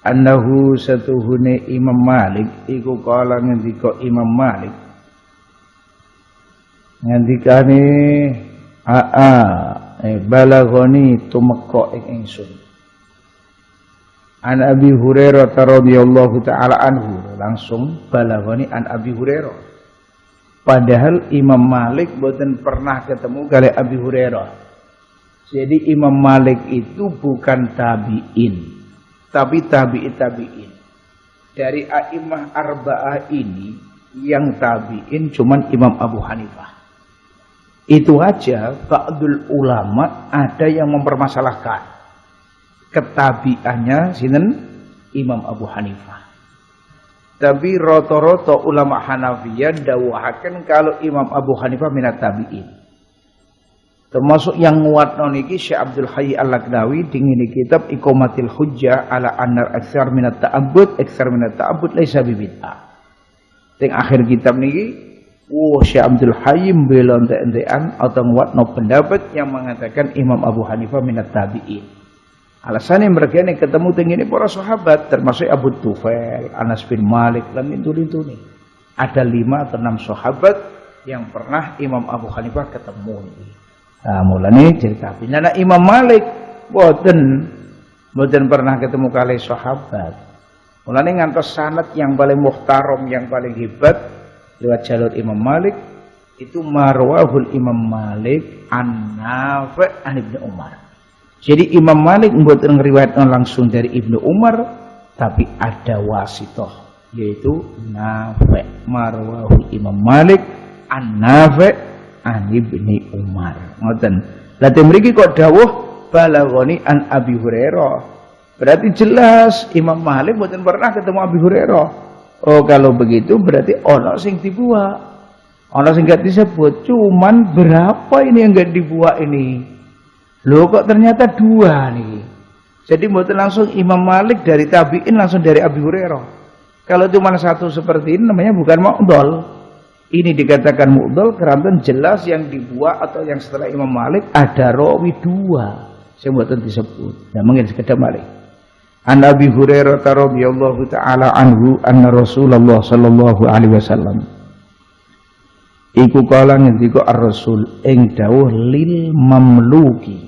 Annahu satuhune Imam Malik iku kala ngendika Imam Malik ngendikane balagoni tumeka ing ingsun an Abi Hurairah radhiyallahu taala anhu, langsung balagoni an Abi Hurairah, padahal Imam Malik boten pernah ketemu kali Abi Hurairah. Jadi Imam Malik itu bukan tabi'in, tapi tabi'in. Dari a'immah arba'ah ini yang tabi'in cuman Imam Abu Hanifah. Itu aja ba'dul ulama ada yang mempermasalahkan ketabi'annya sinten Imam Abu Hanifah. Tapi rata-rata ulama Hanafiyah dawuhaken kalau Imam Abu Hanifah minat tabi'in. Termasuk yang nguatno niki Syekh Abdul Hayy Al-Laqnawi dingini kitab Iqamatil Hujjah ala annar aksar minat ta'abbud laisa bid'ah. Teng akhir kitab niki Syekh Abdul Hayy mbela entek-entekan atau nguatno pendapat yang mengatakan Imam Abu Hanifah minat tabi'in. Alasannya mereka ini ketemu tengini para sahabat termasuk Abu Tufail, Anas bin Malik lan itu-ini. Ada 5 atau 6 sahabat yang pernah Imam Abu Hanifah ketemu ini. Nah, mulane cerita pinana Imam Malik boten pernah ketemu kali sahabat. Mulane ngantos sanad yang paling muhtaram, yang paling hebat lewat jalur Imam Malik itu marwahul Imam Malik an-Nafi' an Ibnu Umar. Jadi Imam Malik mboten ngriwayatkan langsung dari Ibnu Umar, tapi ada wasithah yaitu Nafi', marwahul Imam Malik an-Nafi' an Ibni Umar. Ngoten. Lah mriki kok dawuh balagoni an Abi Hurairah. Berarti jelas Imam Malik mboten pernah ketemu Abi Hurairah. Oh, kalau begitu berarti ono sing dibuat. Ana sing gak disebut, cuman berapa ini yang gak dibuat ini? Loh kok ternyata 2 nih. Jadi mboten langsung Imam Malik dari tabi'in langsung dari Abi Hurairah. Kalau cuma 1 seperti ini namanya bukan mu'dhal. Ini dikatakan mu'dhal karena jelas yang dibuat atau yang setelah Imam Malik ada rawi 2. Saya mboten disebut. Nah mungkin sekedar Malik. An Abi Hurairah radhiyallahu taala anhu anna Rasulullah sallallahu alaihi wasallam iku kala ngendika ar-rasul ing dawuh lil mamluki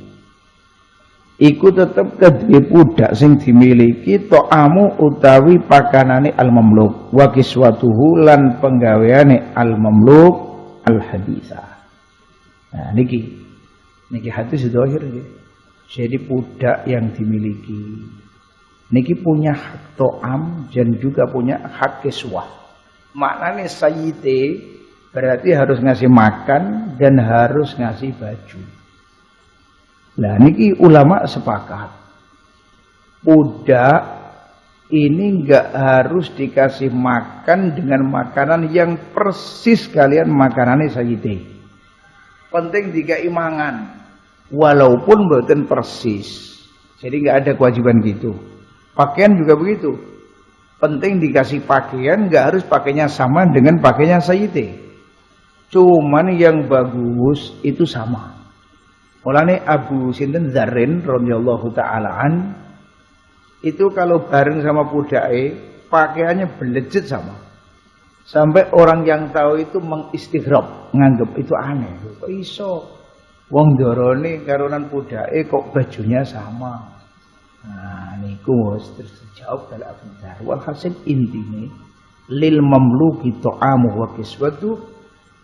iku tetep kedue budak sing dimiliki to'amu utawi pakanane al-mamluk wa kiswatuhu lan penggaweane al-mamluk al-haditha. Nah niki hadis zahir nggih. Jadi budak yang dimiliki niki punya hak to'am dan juga punya hak kiswah. Maknanya sayyide berarti harus ngasih makan dan harus ngasih baju. Nah niki ulama sepakat budak ini enggak harus dikasih makan dengan makanan yang persis kalian makanannya sayyide. Penting dikai mangan walaupun mboten persis. Jadi enggak ada kewajiban gitu. Pakaian juga begitu. Penting dikasih pakaian enggak harus pakainya sama dengan pakainya sayyide. Cuman yang bagus itu sama. Mulane Abu Sinten Dzarrin radhiyallahu taala an itu kalau bareng sama budake pakaiannya belejit sama. Sampai orang yang tahu itu mengistighrab, nganggep itu aneh. Kok iso wong ndorone karonan budake kok bajunya sama. Nah niku wis terjawab oleh Abu Dzar. Walhasil intine lil mamluki ta'amu wa kiswatu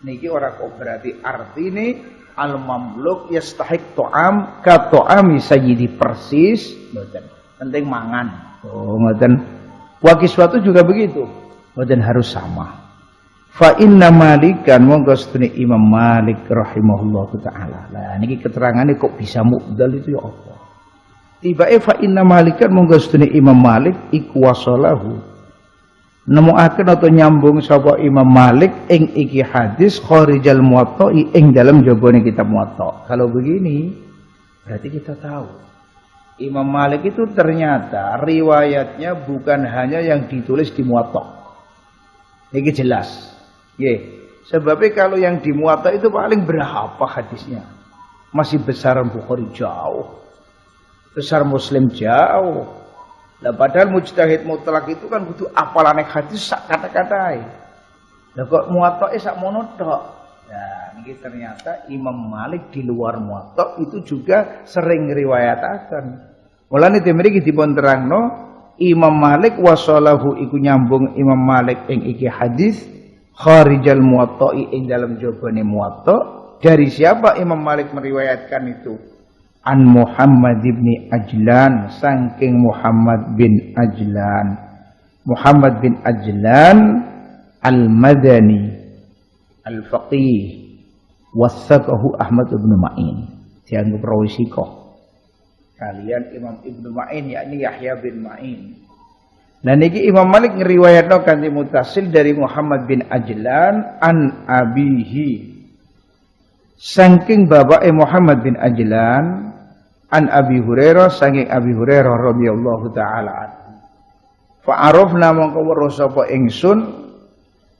niki ora kok berarti artine al-mamluk yastahiq ta'am ka ta'ami sayyidi persis mboten penting mangan mboten wa kiswatu juga begitu mboten harus sama fa inna malikan monggo sedene Imam Malik rahimahullahu taala lah niki keterangane kok bisa mu'dal itu ya apa tibae fa inna malikan monggo sedene Imam Malik iku wasalahu nemukaken atau nyambung sapa Imam Malik ing iki hadis kharijal muwatta'i ing dalam jabone kitab muwatta. Kalau begini berarti kita tahu Imam Malik itu ternyata riwayatnya bukan hanya yang ditulis di muwatta. Ini jelas. Nggih. Sebabnya kalau yang di muwatta itu paling berapa hadisnya? Masih besar Bukhari jauh. Besar Muslim jauh. Lah padahal mujtahid mutlak itu kan butuh apalane hadis sak kata-katai. Lah kok muwatta'e sak mono tok. Nah, ini ternyata Imam Malik di luar muwatta' itu juga sering riwayataken. Mulane mriki dipun terangno Imam Malik wasalahu iku nyambung Imam Malik ing iki hadis kharijal muwatta'i ing dalam jabane muwatta' dari siapa Imam Malik meriwayatkan itu? An Muhammad bin Ajlan saking Muhammad bin Ajlan al-Madani al-Faqih wasaqahu Ahmad bin Ma'in dianggap rawi sikoh kalian Imam Ibnu Ma'in yakni Yahya bin Ma'in. Nah niki Imam Malik ngriwayatno kanthi mutasil dari Muhammad bin Ajlan an abihi saking bapake Muhammad bin Ajlan an Abi Hurairah saking Abi Hurairah radhiyallahu taala anhu. Fa arafna mongko weruh sapa ingsun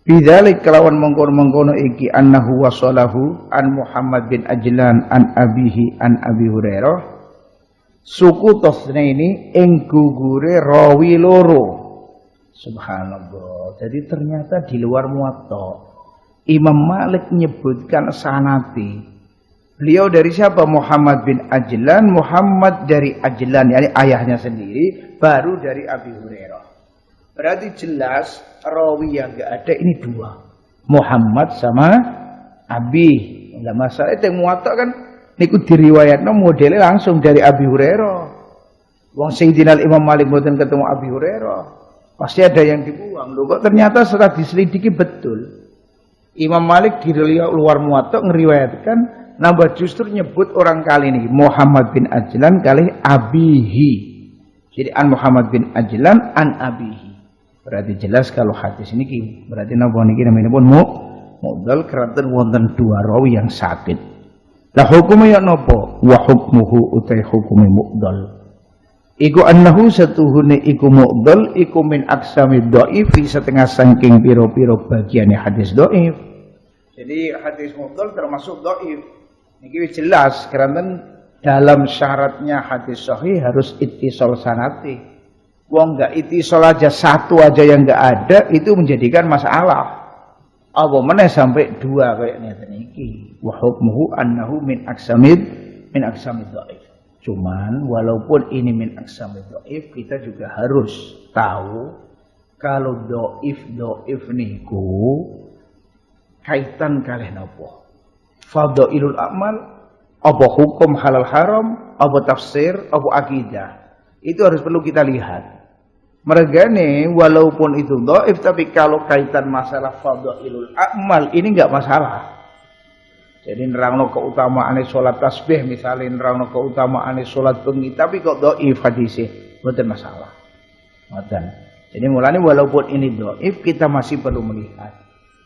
bidzalik kelawan mengkono-mengkono iki annahu wasalahu an Muhammad bin Ajlan an abihi an Abi Hurairah suku tasnaini ing gugure rawi loro. Subhanallah. Jadi ternyata di luar muwatta Imam Malik menyebutkan sanati. Beliau dari siapa? Muhammad bin Ajlan, Muhammad dari Ajlan, yakni ayahnya sendiri, baru dari Abi Hurairah. Berarti jelas rawi yang enggak ada ini 2. Muhammad sama Abi. Enggak masalah itu muwatta kan niku diriwayatno modele langsung dari Abi Hurairah. Wong Sayyidina Imam Malik mboten ketemu Abi Hurairah. Pasti ada yang dibuang. Loh kok ternyata setelah diselidiki betul. Imam Malik di luar muwatta ngeriwayatkan nambah justru nyebut orang kali ini Muhammad bin Ajlan kali abihi. Jadi an Muhammad bin Ajlan an abihi. Berarti jelas kalau hadis ini berarti napa niki namanya pun Mu'dhal keranten wonten dua rawi yang sakit. Lah hukume ya napa? Wa hukmuhu utai hukume mu'dhal. Iku annahu satuhune iku mu'dhal iku min aksami dhaif setengah saking pira-pira bagiane hadis dhaif. Jadi hadis mu'dhal termasuk dhaif. Niki jelas keranten dalam syaratnya hadis sahih harus ittisal sanati. Wong enggak ittisal aja satu aja yang enggak ada itu menjadikan masalah. Apa meneh sampai dua kayak ngeten iki. Wa hukmuhu annahu min aksamid dhaif. Cuman walaupun ini min aksamid dhaif kita juga harus tahu kalau dhaif niku kaitan kalih napa? Fadhailul amal, apa hukum halal haram, apa tafsir, apa akidah. Itu harus perlu kita lihat. Mergane walaupun itu dhaif tapi kalau kaitan masalah fadhailul amal ini enggak masalah. Jadi nerangno keutamaane salat tasbih misalnya nerangno keutamaane salat bengi tapi kok dhaif hadise, mboten masalah. Ngoten. Jadi mulane walaupun ini dhaif kita masih perlu melihat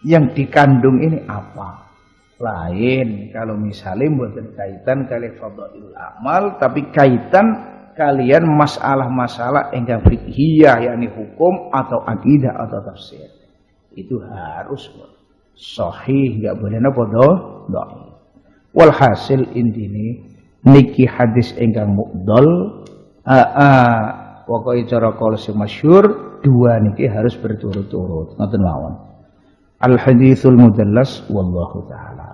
yang dikandung ini apa. Lain kalau misalnya mboten kaitan kali fadhailul amal tapi kaitan kalian masalah-masalah ingkang fiqhiyah yakni hukum atau akidah atau tafsir itu harus sahih, enggak boleh napa dhaif. Walhasil intine niki hadis ingkang mu'dhal pokoke cara kala sing masyhur dua niki harus berturut-turut ngoten mawon. Al haditsul mudallas wallahu taala